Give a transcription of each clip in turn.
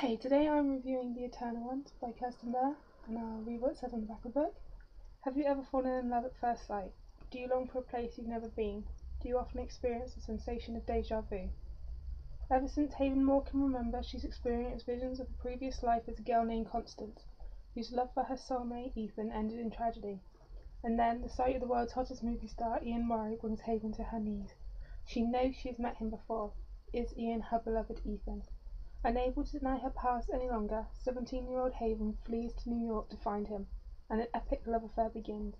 Hey, today I'm reviewing The Eternal Ones by Kirsten and I'll read what it says on the back of the book. Have you ever fallen in love at first sight? Do you long for a place you've never been? Do you often experience the sensation of deja vu? Ever since Haven Moore can remember, she's experienced visions of a previous life as a girl named Constance, whose love for her soulmate Ethan ended in tragedy. And then, the sight of the world's hottest movie star, Ian Murray, brings Haven to her knees. She knows she has met him before. Is Ian her beloved Ethan? Unable to deny her past any longer, 17-year-old Haven flees to New York to find him, and an epic love affair begins.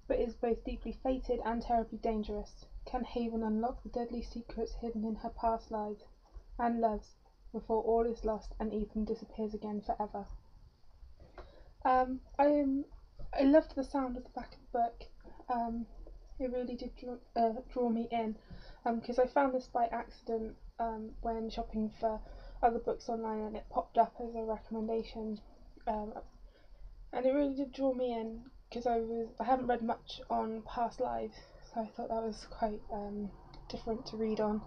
But is both deeply fated and terribly dangerous. Can Haven unlock the deadly secrets hidden in her past lives and loves before all is lost and Ethan disappears again forever? I loved the sound of the back of the book. It really did draw me in, because I found this by accident when shopping for other books online, and it popped up as a recommendation, and it really did draw me in because I haven't read much on past lives, so I thought that was quite different to read on.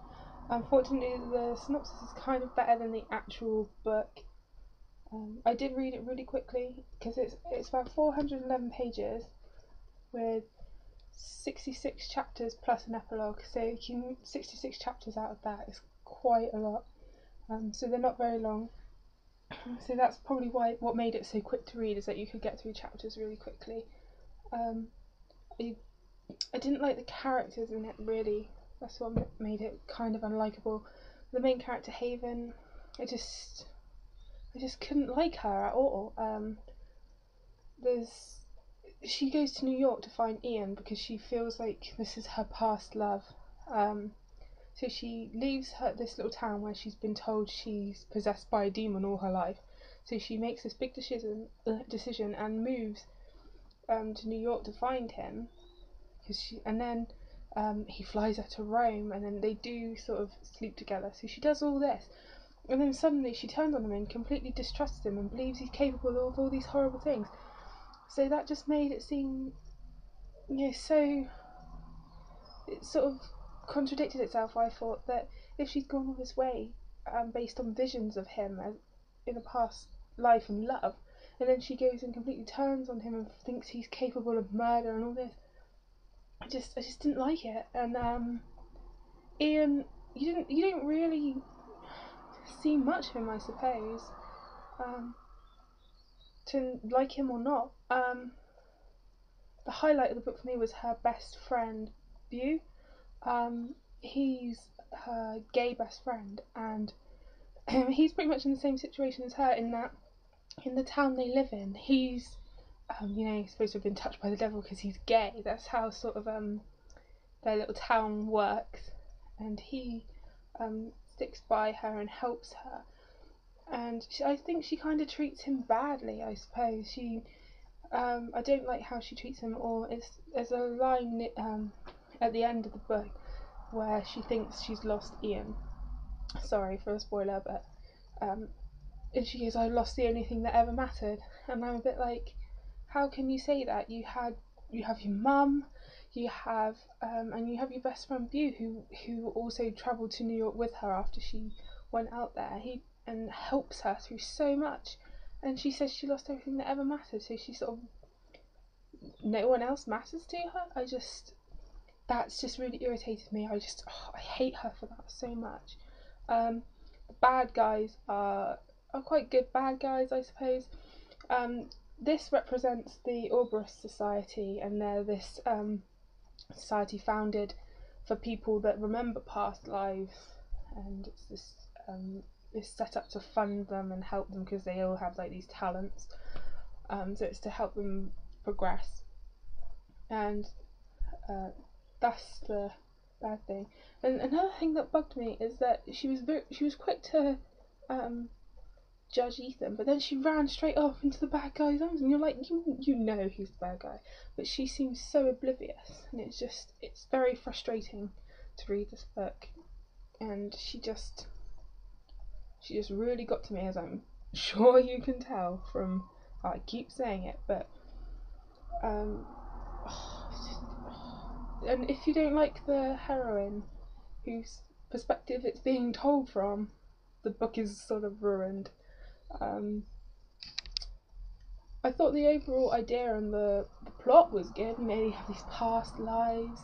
Unfortunately, the synopsis is kind of better than the actual book. I did read it really quickly because it's about 411 pages with 66 chapters plus an epilogue, so 66 chapters out of that is quite a lot. So they're not very long. So that's probably what made it so quick to read, is that you could get through chapters really quickly. I didn't like the characters in it really. That's what made it kind of unlikable. The main character Haven, I just couldn't like her at all. She goes to New York to find Ian because she feels like this is her past love. So she leaves this little town where she's been told she's possessed by a demon all her life. So she makes this big decision and moves to New York to find him. And then he flies her to Rome, and then they do sort of sleep together. So she does all this, and then suddenly she turns on him and completely distrusts him and believes he's capable of all these horrible things. So that just made it seem, so it sort of contradicted itself. I thought that if she's gone all this way based on visions of him as in a past life and love, and then she goes and completely turns on him and thinks he's capable of murder and all this, I just didn't like it. And Ian, you didn't really see much of him, I suppose, to like him or not. The highlight of the book for me was her best friend Beau. He's her gay best friend, and he's pretty much in the same situation as her, in that in the town they live in, he's he's supposed to have been touched by the devil because he's gay. That's how sort of their little town works, and he sticks by her and helps her. And I think she kind of treats him badly, I suppose. I don't like how she treats him. Or there's a line at the end of the book where she thinks she's lost Ian. Sorry for a spoiler, but and she goes, "I lost the only thing that ever mattered." And I'm a bit like, how can you say that? You have your mum, you have and you have your best friend Beau, who also travelled to New York with her after she went out there. He helps her through so much, and she says she lost everything that ever mattered. So she sort of, no one else matters to her. That's just really irritated me. I hate her for that so much. The bad guys are quite good bad guys, I suppose. This represents the Ouroboros Society, and they're this society founded for people that remember past lives, and it's this is set up to fund them and help them because they all have like these talents. So it's to help them progress, and that's the bad thing. And another thing that bugged me is that she was quick to judge Ethan, but then she ran straight off into the bad guy's arms, and you're like, you know he's the bad guy, but she seems so oblivious, and it's very frustrating to read this book. And she just really got to me, as I'm sure you can tell from how I keep saying it. But and if you don't like the heroine whose perspective it's being told from, the book is sort of ruined. I thought the overall idea and the plot was good. You know, you have these past lives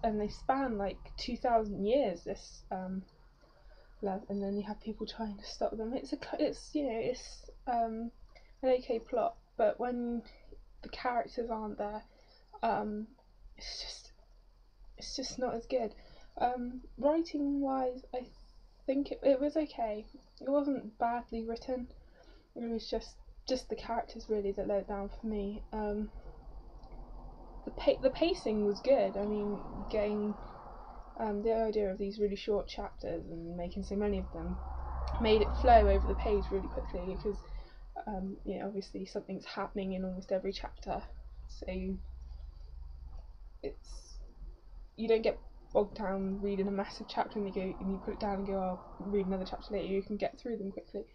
and they span like 2,000 years. This love, and then you have people trying to stop them. It's an okay plot, but when the characters aren't there, it's just not as good. Writing wise, I think it was okay. It wasn't badly written. It was just the characters really that let it down for me. The pacing was good. I mean, getting the idea of these really short chapters and making so many of them made it flow over the page really quickly, because obviously something's happening in almost every chapter, so you don't get bogged down reading a massive chapter and you put it down and go, I'll read another chapter later. You can get through them quickly.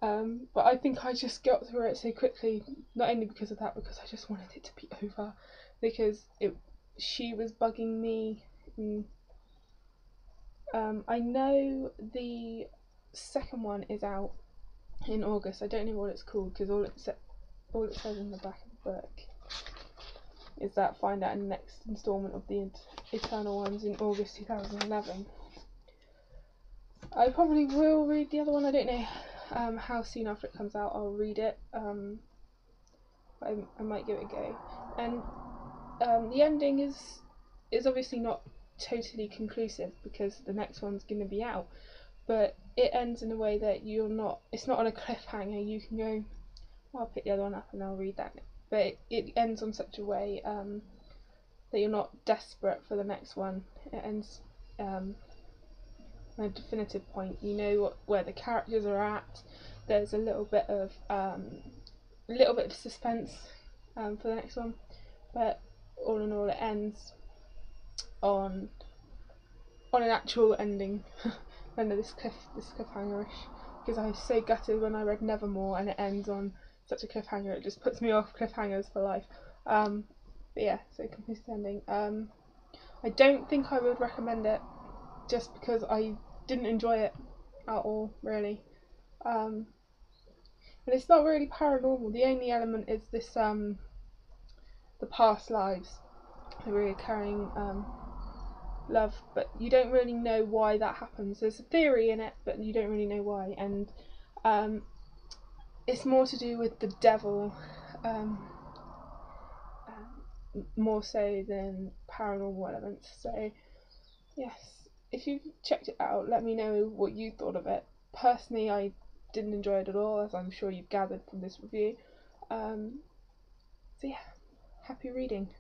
But I think I just got through it so quickly, not only because of that, because I just wanted it to be over, because she was bugging me. I know the second one is out in August. I don't know what it's called, because all it says in the back of the book is that find out in the next instalment of the Eternal Ones in August 2011. I probably will read the other one. I don't know how soon after it comes out I'll read it. I might give it a go. And the ending is obviously not totally conclusive, because the next one's going to be out, but it ends in a way that it's not on a cliffhanger. You can go, I'll pick the other one up and I'll read that, but it ends on such a way that you're not desperate for the next one. It ends on a definitive point. You know where the characters are at. There's a little bit of suspense for the next one, but all in all, it ends on an actual ending. Under this cliffhanger-ish, because I was so gutted when I read Nevermore and it ends on such a cliffhanger. It just puts me off cliffhangers for life. But yeah, so conclusive ending. I don't think I would recommend it, just because I didn't enjoy it at all, really. And it's not really paranormal. The only element is this the past lives, the recurring love, but you don't really know why that happens. There's a theory in it, but you don't really know why, and it's more to do with the devil, more so than paranormal elements. So yes, if you've checked it out, let me know what you thought of it. Personally, I didn't enjoy it at all, as I'm sure you've gathered from this review. So yeah, happy reading.